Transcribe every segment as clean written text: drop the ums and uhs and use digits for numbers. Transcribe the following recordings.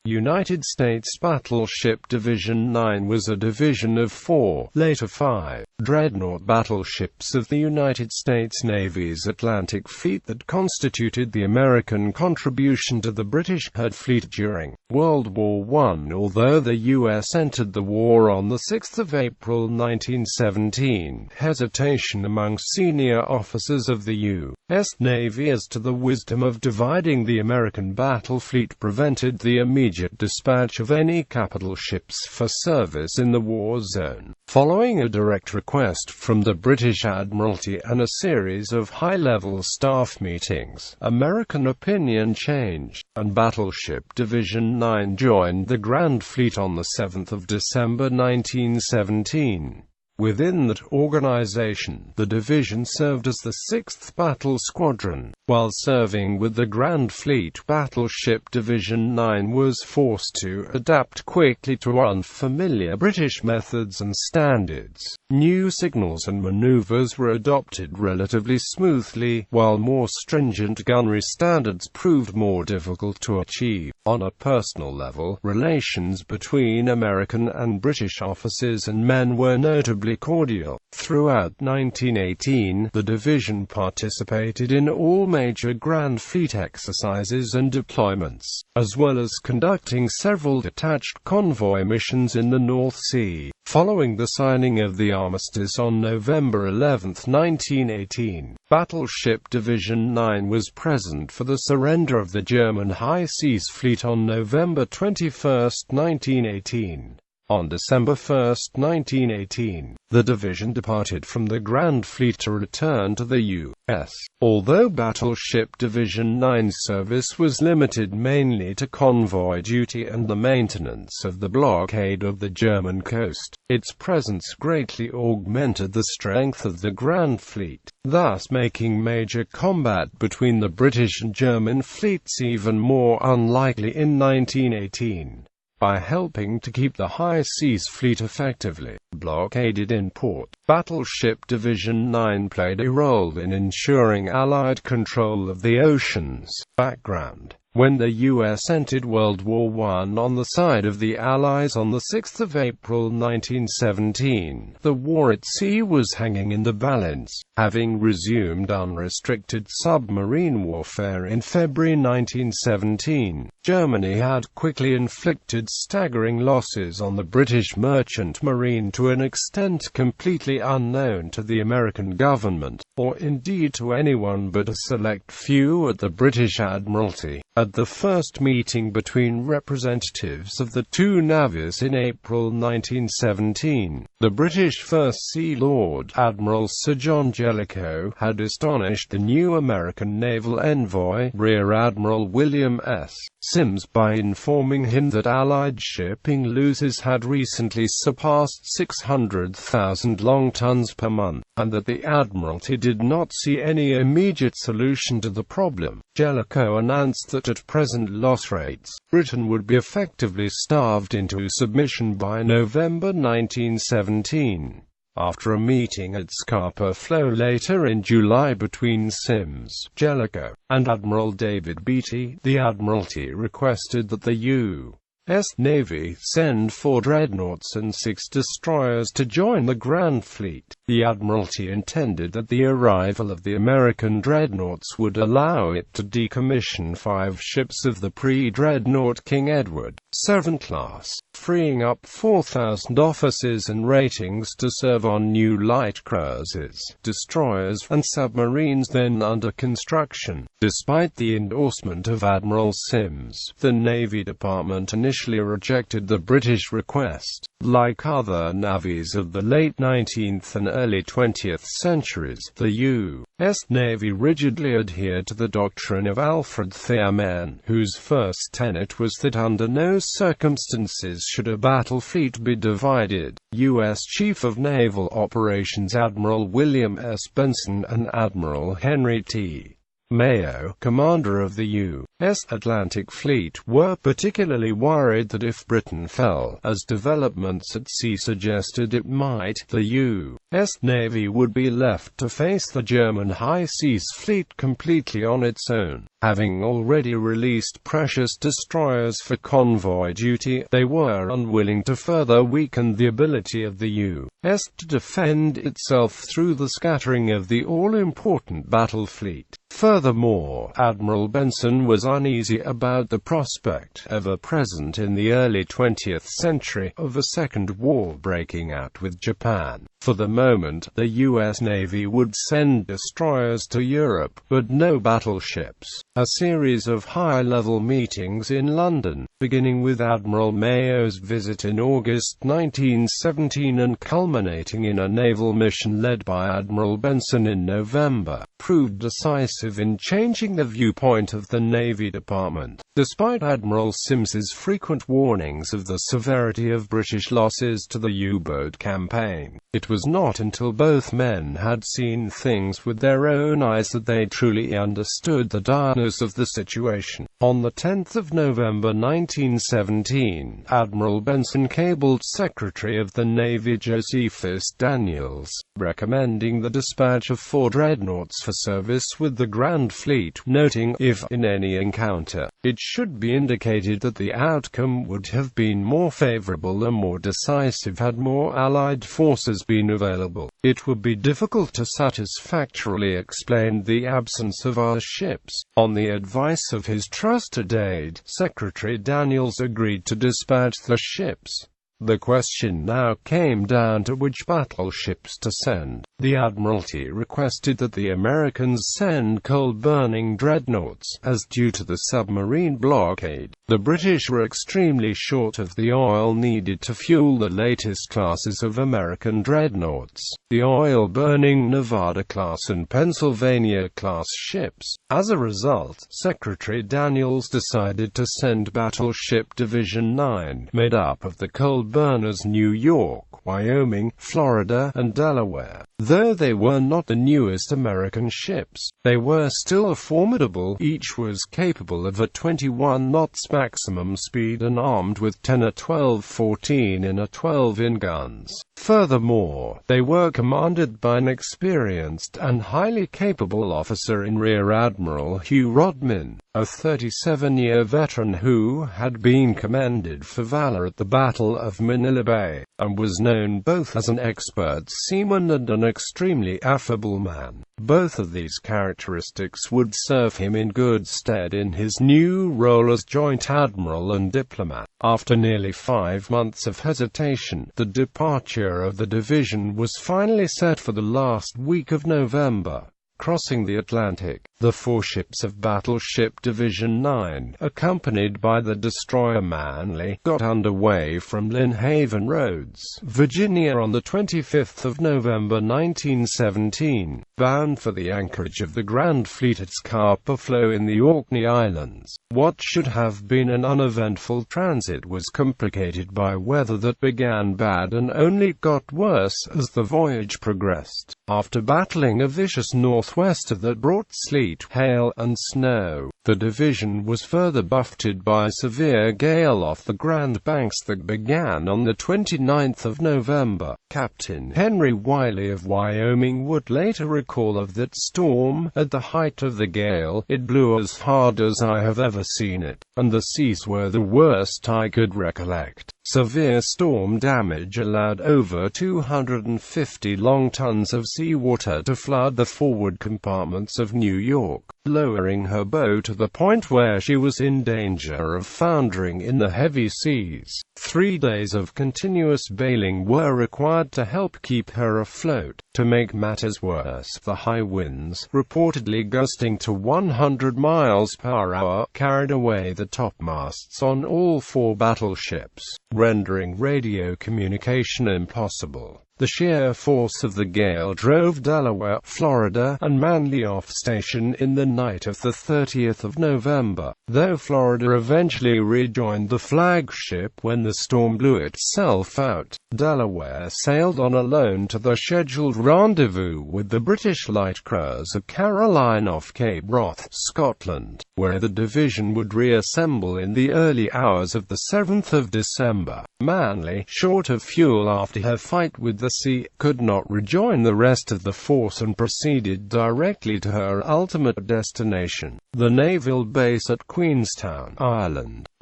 United States Battleship Division 9 was a division of 4, later 5, dreadnought battleships of the United States Navy's Atlantic Fleet that constituted the American contribution to the British fleet during World War I. Although the U.S. entered the war on 6 April 1917, hesitation among senior officers of the U.S. Navy as to the wisdom of dividing the American battle fleet prevented the immediate dispatch of any capital ships for service in the war zone. Following a direct request from the British Admiralty and a series of high-level staff meetings, American opinion changed, and Battleship Division 9 joined the Grand Fleet on 7 December 1917. Within that organization, the division served as the 6th Battle Squadron. While serving with the Grand Fleet, Battleship Division 9 was forced to adapt quickly to unfamiliar British methods and standards. New signals and maneuvers were adopted relatively smoothly, while more stringent gunnery standards proved more difficult to achieve. On a personal level, relations between American and British officers and men were notably cordial. Throughout 1918, the division participated in all major Grand Fleet exercises and deployments, as well as conducting several detached convoy missions in the North Sea. Following the signing of the armistice on November 11, 1918, Battleship Division 9 was present for the surrender of the German High Seas Fleet on November 21, 1918. On December 1, 1918, the division departed from the Grand Fleet to return to the U.S. Although Battleship Division 9's service was limited mainly to convoy duty and the maintenance of the blockade of the German coast, its presence greatly augmented the strength of the Grand Fleet, thus making major combat between the British and German fleets even more unlikely in 1918. By helping to keep the High Seas Fleet effectively blockaded in port, Battleship Division 9 played a role in ensuring Allied control of the oceans. Background: when the U.S. entered World War I on the side of the Allies on 6 April 1917, the war at sea was hanging in the balance. Having resumed unrestricted submarine warfare in February 1917, Germany had quickly inflicted staggering losses on the British merchant marine to an extent completely unknown to the American government, or indeed to anyone but a select few at the British Admiralty. At the first meeting between representatives of the two navies in April 1917, the British First Sea Lord, Admiral Sir John Jellicoe, had astonished the new American naval envoy, Rear Admiral William S. Sims, by informing him that Allied shipping losses had recently surpassed 600,000 long tons per month, and that the Admiralty did not see any immediate solution to the problem. Jellicoe announced that at present loss rates, Britain would be effectively starved into submission by November 1917. After a meeting at Scapa Flow later in July between Sims, Jellicoe, and Admiral David Beatty, the Admiralty requested that the U.S. Navy send 4 dreadnoughts and 6 destroyers to join the Grand Fleet. The Admiralty intended that the arrival of the American dreadnoughts would allow it to decommission 5 ships of the pre-dreadnought King Edward VII class, freeing up 4,000 officers and ratings to serve on new light cruisers, destroyers, and submarines then under construction. Despite the endorsement of Admiral Sims, the Navy Department initially rejected the British request. Like other navies of the late 19th and early 20th centuries, the U.S. Navy rigidly adhered to the doctrine of Alfred Thiamen, whose first tenet was that under no circumstances should a battle fleet be divided. U.S. Chief of Naval Operations Admiral William S. Benson and Admiral Henry T. Mayo, commander of the U.S. Atlantic Fleet, were particularly worried that if Britain fell, as developments at sea suggested it might, the U.S. Navy would be left to face the German High Seas Fleet completely on its own. Having already released precious destroyers for convoy duty, they were unwilling to further weaken the ability of the U.S. to defend itself through the scattering of the all-important battle fleet. Furthermore, Admiral Benson was uneasy about the prospect, ever present in the early 20th century, of a second war breaking out with Japan. For the moment, the U.S. Navy would send destroyers to Europe, but no battleships. A series of high-level meetings in London, beginning with Admiral Mayo's visit in August 1917 and culminating in a naval mission led by Admiral Benson in November, proved decisive in changing the viewpoint of the Navy Department. Despite Admiral Sims's frequent warnings of the severity of British losses to the U-boat campaign, it was not until both men had seen things with their own eyes that they truly understood the direness of the situation. On the 10th of November 1917, Admiral Benson cabled Secretary of the Navy Josephus Daniels, recommending the dispatch of 4 dreadnoughts for service with the Grand Fleet, noting, if in any encounter, it should be indicated that the outcome would have been more favorable and more decisive had more Allied forces been available. It would be difficult to satisfactorily explain the absence of our ships. On the advice of his trusted aide, Secretary Daniels agreed to dispatch the ships. The question now came down to which battleships to send. The Admiralty requested that the Americans send coal-burning dreadnoughts, as due to the submarine blockade, the British were extremely short of the oil needed to fuel the latest classes of American dreadnoughts, the oil-burning Nevada-class and Pennsylvania-class ships. As a result, Secretary Daniels decided to send Battleship Division 9, made up of the coal-burners New York, Wyoming, Florida, and Delaware. Though they were not the newest American ships, they were still formidable. Each was capable of a 21 knots maximum speed and armed with 10 or 12 14 in or 12-in guns. Furthermore, they were commanded by an experienced and highly capable officer in Rear Admiral Hugh Rodman, a 37-year veteran who had been commended for valor at the Battle of Manila Bay, and was known both as an expert seaman and an extremely affable man. Both of these characteristics would serve him in good stead in his new role as Joint Admiral and diplomat. After nearly 5 months of hesitation, the departure of the division was finally set for the last week of November. Crossing the Atlantic, the 4 ships of Battleship Division 9, accompanied by the destroyer Manly, got underway from Lynn Haven Roads, Virginia on the 25th of November 1917, bound for the anchorage of the Grand Fleet at Scapa Flow in the Orkney Islands. What should have been an uneventful transit was complicated by weather that began bad and only got worse as the voyage progressed. After battling a vicious northwester that brought sleet, hail, and snow, the division was further buffeted by a severe gale off the Grand Banks that began on the 29th of November. Captain Henry Wiley of Wyoming would later recall of that storm. At the height of the gale, it blew as hard as I have ever seen it, and the seas were the worst I could recollect. Severe storm damage allowed over 250 long tons of seawater to flood the forward compartments of New York, lowering her bow to the point where she was in danger of foundering in the heavy seas. 3 days of continuous bailing were required to help keep her afloat. To make matters worse, the high winds, reportedly gusting to 100 miles per hour, carried away the topmasts on all 4 battleships, rendering radio communication impossible. The sheer force of the gale drove Delaware, Florida, and Manly off station in the night of the 30th of November, though Florida eventually rejoined the flagship when the storm blew itself out. Delaware sailed on alone to the scheduled rendezvous with the British light cruiser Caroline off Cape Wrath, Scotland, where the division would reassemble in the early hours of the 7th of December. Manly, short of fuel after her fight with the sea, could not rejoin the rest of the force and proceeded directly to her ultimate destination, the naval base at Queenstown, Ireland.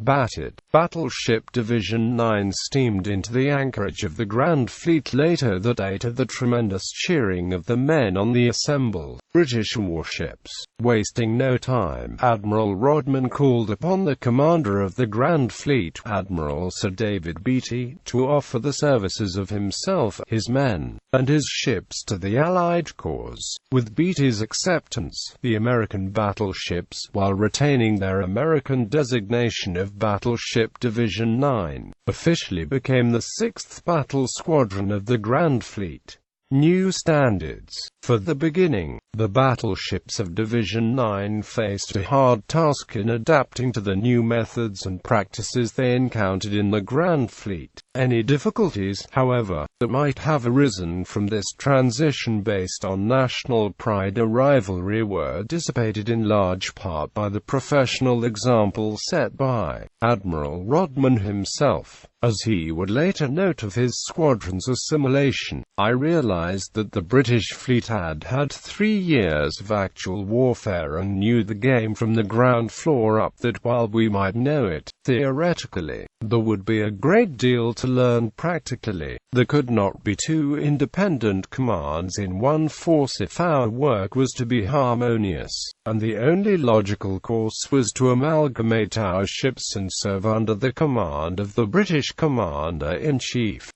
Battleship Division 9 steamed into the anchorage of the Grand Fleet later that day to the tremendous cheering of the men on the assembled British warships. Wasting no time, Admiral Rodman called upon the commander of the Grand Fleet, Admiral Sir David Beatty, to offer the services of himself, his men, and his ships to the Allied cause. With Beatty's acceptance, the American battleships, while retaining their American designation of Battleship Division 9, officially became the 6th Battle Squadron of the Grand Fleet. New standards. For the beginning, the battleships of Division 9 faced a hard task in adapting to the new methods and practices they encountered in the Grand Fleet. Any difficulties, however, that might have arisen from this transition based on national pride or rivalry were dissipated in large part by the professional example set by Admiral Rodman himself. As he would later note of his squadron's assimilation, "I realized that the British fleet had had 3 years of actual warfare and knew the game from the ground floor up, that while we might know it theoretically, there would be a great deal to learn practically. There could not be two independent commands in one force if our work was to be harmonious, and the only logical course was to amalgamate our ships and serve under the command of the British Commander-in-Chief."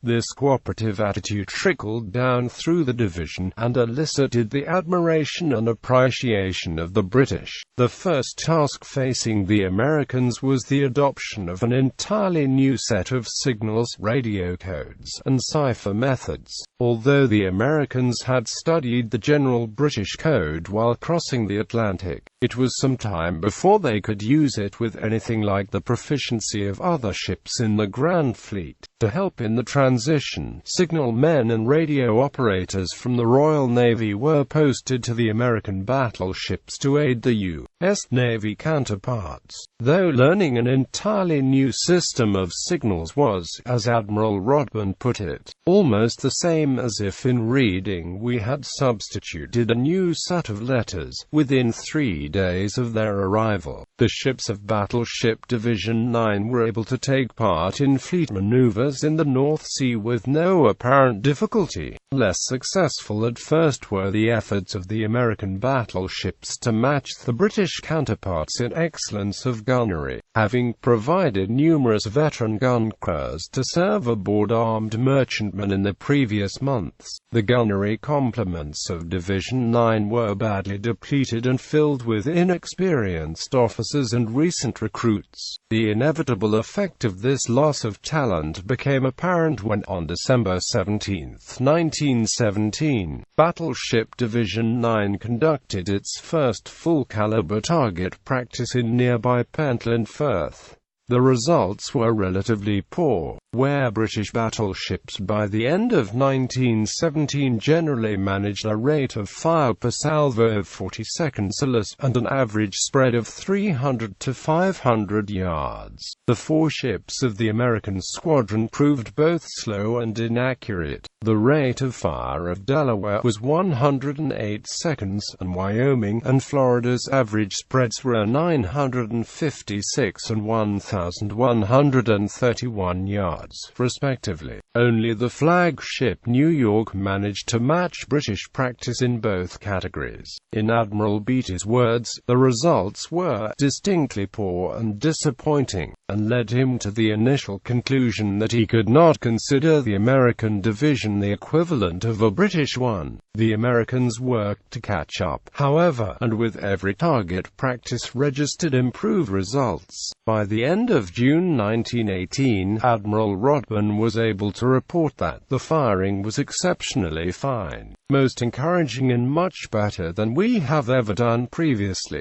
This cooperative attitude trickled down through the division, and elicited the admiration and appreciation of the British. The first task facing the Americans was the adoption of an entirely new set of signals, radio codes, and cipher methods. Although the Americans had studied the general British code while crossing the Atlantic, it was some time before they could use it with anything like the proficiency of other ships in the Grand Fleet. To help in the transition, signal men and radio operators from the Royal Navy were posted to the American battleships to aid the U.S.Navy counterparts. Though learning an entirely new system of signals was, as Admiral Rodman put it, almost the same as if in reading we had substituted a new set of letters. Within 3 days of their arrival, the ships of Battleship Division 9 were able to take part in fleet maneuvers in the North Sea with no apparent difficulty. Less successful at first were the efforts of the American battleships to match the British counterparts in excellence of gunnery, having provided numerous veteran gun crews to serve aboard armed merchantmen in the previous months. The gunnery complements of Division 9 were badly depleted and filled with inexperienced officers and recent recruits. The inevitable effect of this loss of talent became apparent when, on December 17, 1917, Battleship Division 9 conducted its first full-caliber target practice in nearby Pentland Firth. The results were relatively poor, where British battleships by the end of 1917 generally managed a rate of fire per salvo of 40 seconds or less, and an average spread of 300 to 500 yards. The 4 ships of the American squadron proved both slow and inaccurate. The rate of fire of Delaware was 108 seconds, and Wyoming and Florida's average spreads were 956 and 1,131 yards, respectively. Only the flagship New York managed to match British practice in both categories. In Admiral Beatty's words, the results were distinctly poor and disappointing, and led him to the initial conclusion that he could not consider the American division the equivalent of a British one. The Americans worked to catch up, however, and with every target practice registered improved results. By the end of June 1918, Admiral Rodman was able to report that the firing was exceptionally fine, most encouraging and much better than we have ever done previously.